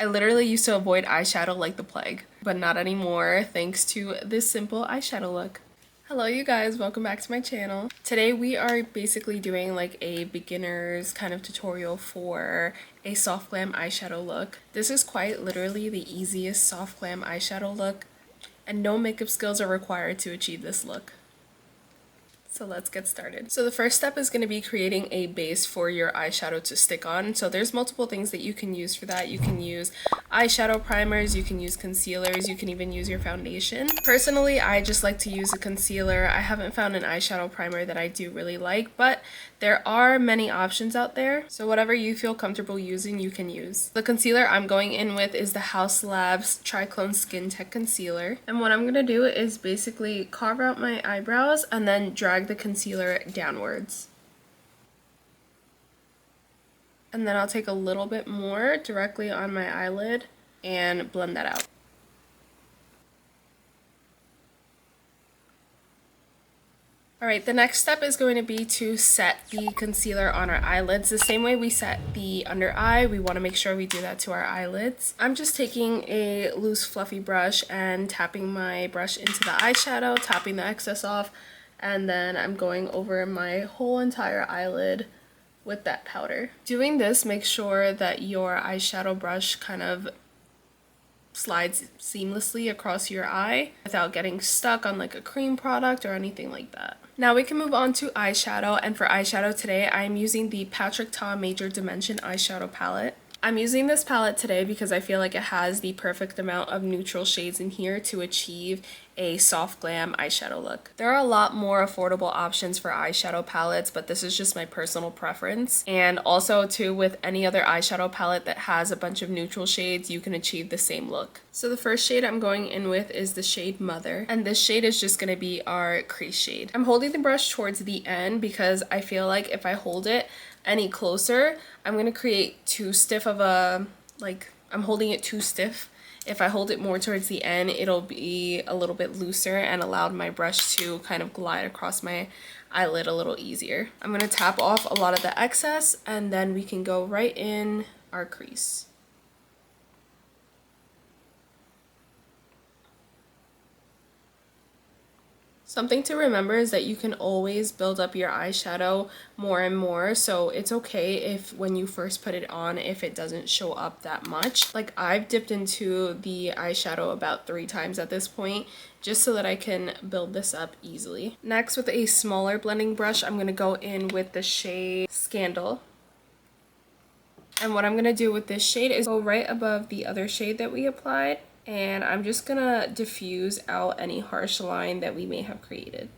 I literally used to avoid eyeshadow like the plague, but not anymore thanks to this simple eyeshadow look. Hello you guys, welcome back to my channel. Today we are basically doing like a beginner's kind of tutorial for a soft glam eyeshadow look. This is quite literally the easiest soft glam eyeshadow look, and no makeup skills are required to achieve this look. So let's get started. So the first step is going to be creating a base for your eyeshadow to stick on. So there's multiple things that you can use for that. You can use eyeshadow primers, you can use concealers, you can even use your foundation. Personally, I just like to use a concealer. I haven't found an eyeshadow primer that I do really like, but there are many options out there. So whatever you feel comfortable using, you can use. The concealer I'm going in with is the Haus Labs Triclone Skin Tech Concealer. And what I'm going to do is basically carve out my eyebrows and then drag the concealer downwards. And then I'll take a little bit more directly on my eyelid and blend that out. Alright, the next step is going to be to set the concealer on our eyelids. The same way we set the under eye, we want to make sure we do that to our eyelids. I'm just taking a loose fluffy brush and tapping my brush into the eyeshadow, tapping the excess off, and then I'm going over my whole entire eyelid with that powder. Doing this, make sure that your eyeshadow brush kind of slides seamlessly across your eye without getting stuck on like a cream product or anything like that. Now we can move on to eyeshadow, and for eyeshadow today I'm using the Patrick Ta Major Dimension eyeshadow palette. I'm using this palette today because I feel like it has the perfect amount of neutral shades in here to achieve a soft glam eyeshadow look. There are a lot more affordable options for eyeshadow palettes, but this is just my personal preference. And also too, with any other eyeshadow palette that has a bunch of neutral shades, you can achieve the same look. So the first shade I'm going in with is the shade Mother, and this shade is just going to be our crease shade. I'm holding the brush towards the end because I feel like if I hold it any closer, I'm going to create too stiff of a, I'm holding it too stiff. If I hold it more towards the end, it'll be a little bit looser and allowed my brush to kind of glide across my eyelid a little easier. I'm going to tap off a lot of the excess, and then we can go right in our crease. Something to remember is that you can always build up your eyeshadow more and more, so it's okay if when you first put it on, if it doesn't show up that much. Like, I've dipped into the eyeshadow about 3 times at this point, just so that I can build this up easily. Next, with a smaller blending brush, I'm going to go in with the shade Scandal. And what I'm going to do with this shade is go right above the other shade that we applied, and I'm just gonna diffuse out any harsh line that we may have created.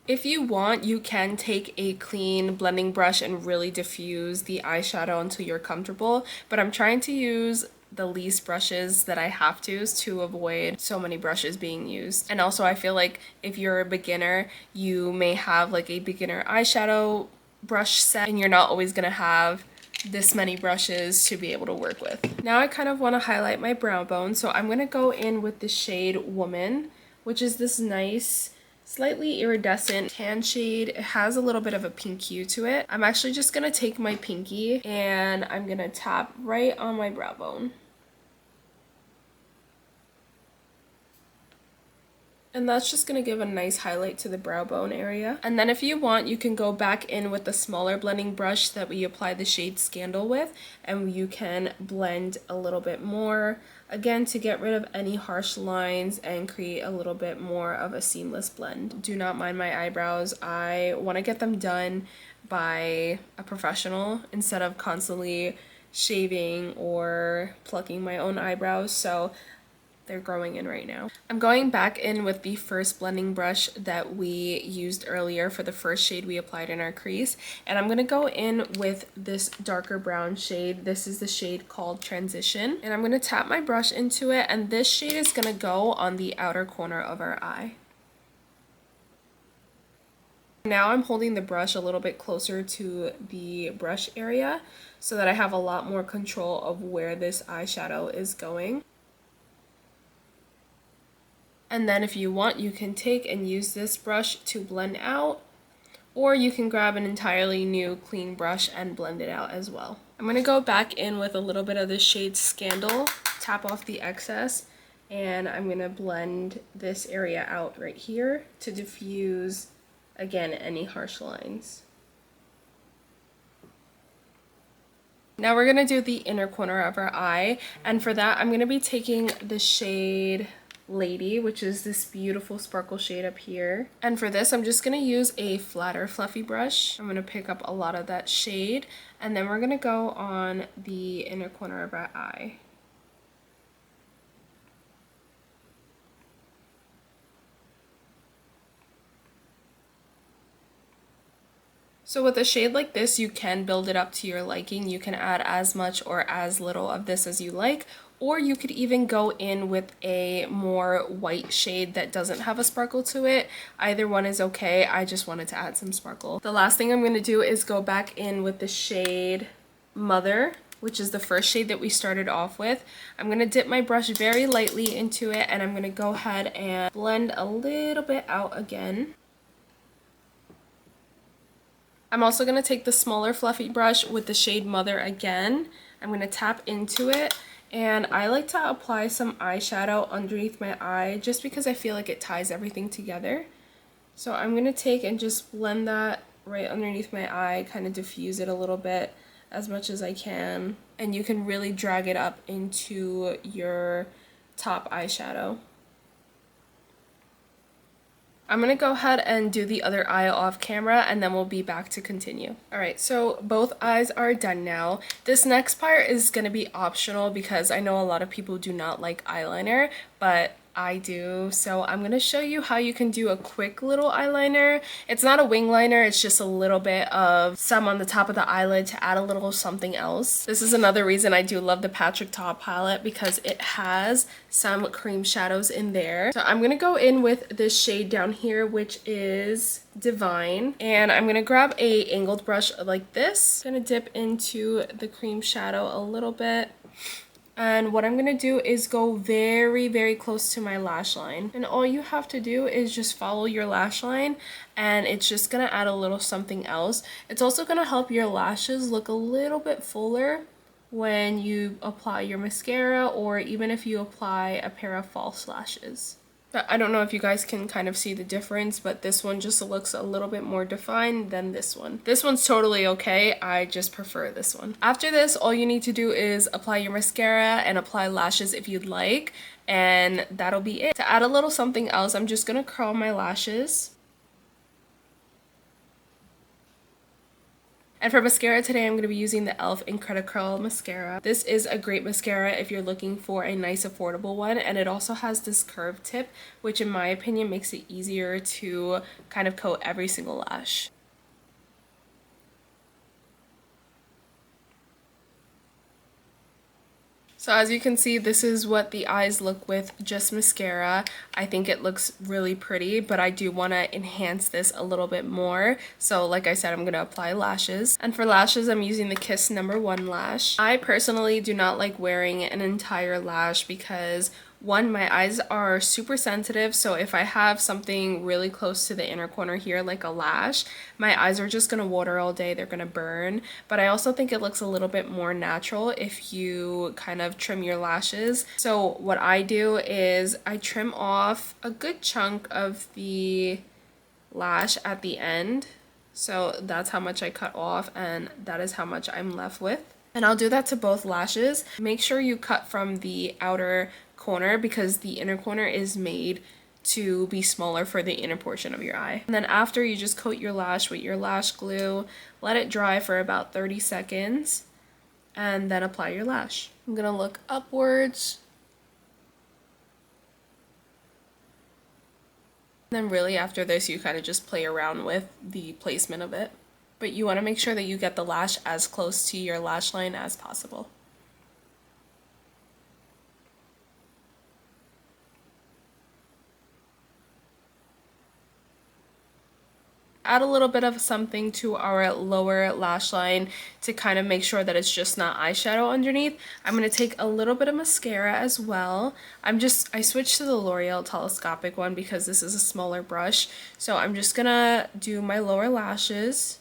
If you want, you can take a clean blending brush and really diffuse the eyeshadow until you're comfortable, but I'm trying to use the least brushes that I have to avoid so many brushes being used. And also I feel like if you're a beginner, you may have like a beginner eyeshadow brush set and you're not always gonna have this many brushes to be able to work with. Now I kind of want to highlight my brow bone, so I'm going to go in with the shade Woman, which is this nice slightly iridescent tan shade. It has a little bit of a pink hue to it. I'm actually just going to take my pinky and I'm going to tap right on my brow bone. And that's just going to give a nice highlight to the brow bone area. And then if you want, you can go back in with the smaller blending brush that we applied the shade Scandal with, and you can blend a little bit more, again, to get rid of any harsh lines and create a little bit more of a seamless blend. Do not mind my eyebrows. I want to get them done by a professional instead of constantly shaving or plucking my own eyebrows, so they're growing in right now. I'm going back in with the first blending brush that we used earlier for the first shade we applied in our crease, and I'm going to go in with this darker brown shade. This is the shade called Transition, and I'm going to tap my brush into it, and this shade is going to go on the outer corner of our eye. Now I'm holding the brush a little bit closer to the brush area so that I have a lot more control of where this eyeshadow is going. And then if you want, you can take and use this brush to blend out, or you can grab an entirely new clean brush and blend it out as well. I'm going to go back in with a little bit of the shade Scandal, tap off the excess, and I'm going to blend this area out right here to diffuse, again, any harsh lines. Now we're going to do the inner corner of our eye, and for that I'm going to be taking the shade Lady, which is this beautiful sparkle shade up here. And for this I'm just going to use a flatter fluffy brush. I'm going to pick up a lot of that shade, and then we're going to go on the inner corner of our eye. So with a shade like this, you can build it up to your liking. You can add as much or as little of this as you like, or you could even go in with a more white shade that doesn't have a sparkle to it. Either one is okay. I just wanted to add some sparkle. The last thing I'm going to do is go back in with the shade Mother, which is the first shade that we started off with. I'm going to dip my brush very lightly into it, and I'm going to go ahead and blend a little bit out again. I'm also going to take the smaller fluffy brush with the shade Mother again. I'm going to tap into it, and I like to apply some eyeshadow underneath my eye just because I feel like it ties everything together. So I'm going to take and just blend that right underneath my eye, kind of diffuse it a little bit as much as I can, and you can really drag it up into your top eyeshadow. I'm going to go ahead and do the other eye off camera, and then we'll be back to continue. Alright, so both eyes are done now. This next part is going to be optional because I know a lot of people do not like eyeliner, but I do. So I'm going to show you how you can do a quick little eyeliner. It's not a wing liner, it's just a little bit of some on the top of the eyelid to add a little something else. This is another reason I do love the Patrick Ta palette, because it has some cream shadows in there. So I'm going to go in with this shade down here, which is Divine, and I'm going to grab a angled brush like this. I'm going to dip into the cream shadow a little bit. And what I'm going to do is go very, very close to my lash line. And all you have to do is just follow your lash line, and it's just going to add a little something else. It's also going to help your lashes look a little bit fuller when you apply your mascara, or even if you apply a pair of false lashes. I don't know if you guys can kind of see the difference, but this one just looks a little bit more defined than this one. This one's totally okay, I just prefer this one. After this, all you need to do is apply your mascara and apply lashes if you'd like, and that'll be it. To add a little something else, I'm just gonna curl my lashes. And for mascara today, I'm going to be using the e.l.f. Incredi-Curl mascara. This is a great mascara if you're looking for a nice affordable one, and it also has this curved tip, which in my opinion makes it easier to kind of coat every single lash. So as you can see, this is what the eyes look with just mascara. I think it looks really pretty, but I do want to enhance this a little bit more. So like I said, I'm going to apply lashes. And for lashes, I'm using the Kiss #1 lash. I personally do not like wearing an entire lash because one, my eyes are super sensitive, so if I have something really close to the inner corner here, like a lash, my eyes are just gonna water all day, they're gonna burn. But I also think it looks a little bit more natural if you kind of trim your lashes. So what I do is I trim off a good chunk of the lash at the end. So that's how much I cut off, and that is how much I'm left with. And I'll do that to both lashes. Make sure you cut from the outer corner because the inner corner is made to be smaller for the inner portion of your eye. And then after, you just coat your lash with your lash glue, let it dry for about 30 seconds, and then apply your lash. I'm gonna look upwards. And then really after this, you kind of just play around with the placement of it. But you want to make sure that you get the lash as close to your lash line as possible. add a little bit of something to our lower lash line to kind of make sure that it's just not eyeshadow underneath. I'm going to take a little bit of mascara as well. I switched to the L'Oreal telescopic one because this is a smaller brush. So I'm just going to do my lower lashes.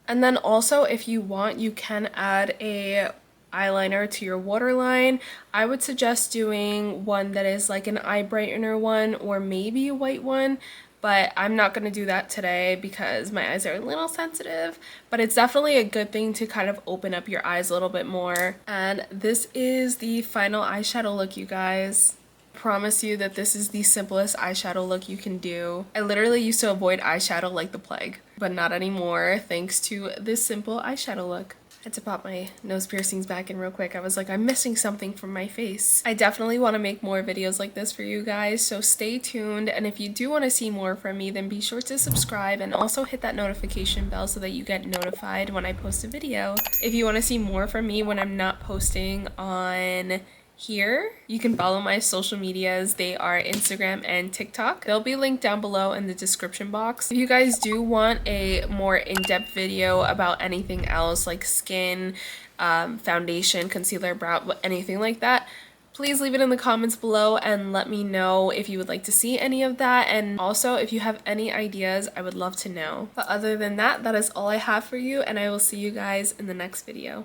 And then also, if you want, you can add a eyeliner to your waterline. I would suggest doing one that is like an eye brightener one or maybe a white one, but I'm not going to do that today because my eyes are a little sensitive, but it's definitely a good thing to kind of open up your eyes a little bit more. And this is the final eyeshadow look, you guys. Promise you that this is the simplest eyeshadow look you can do. I literally used to avoid eyeshadow like the plague, but not anymore thanks to this simple eyeshadow look. I had to pop my nose piercings back in real quick. I was like, I'm missing something from my face. I definitely want to make more videos like this for you guys, so stay tuned. And if you do want to see more from me, then be sure to subscribe and also hit that notification bell so that you get notified when I post a video. If you want to see more from me when I'm not posting on here, you can follow my social medias. They are Instagram and TikTok. They'll be linked down below in the description box. If you guys do want a more in-depth video about anything else like skin, foundation, concealer, brow, anything like that, please leave it in the comments below and let me know if you would like to see any of that, and also if you have any ideas, I would love to know. But other than that, that is all I have for you, and I will see you guys in the next video.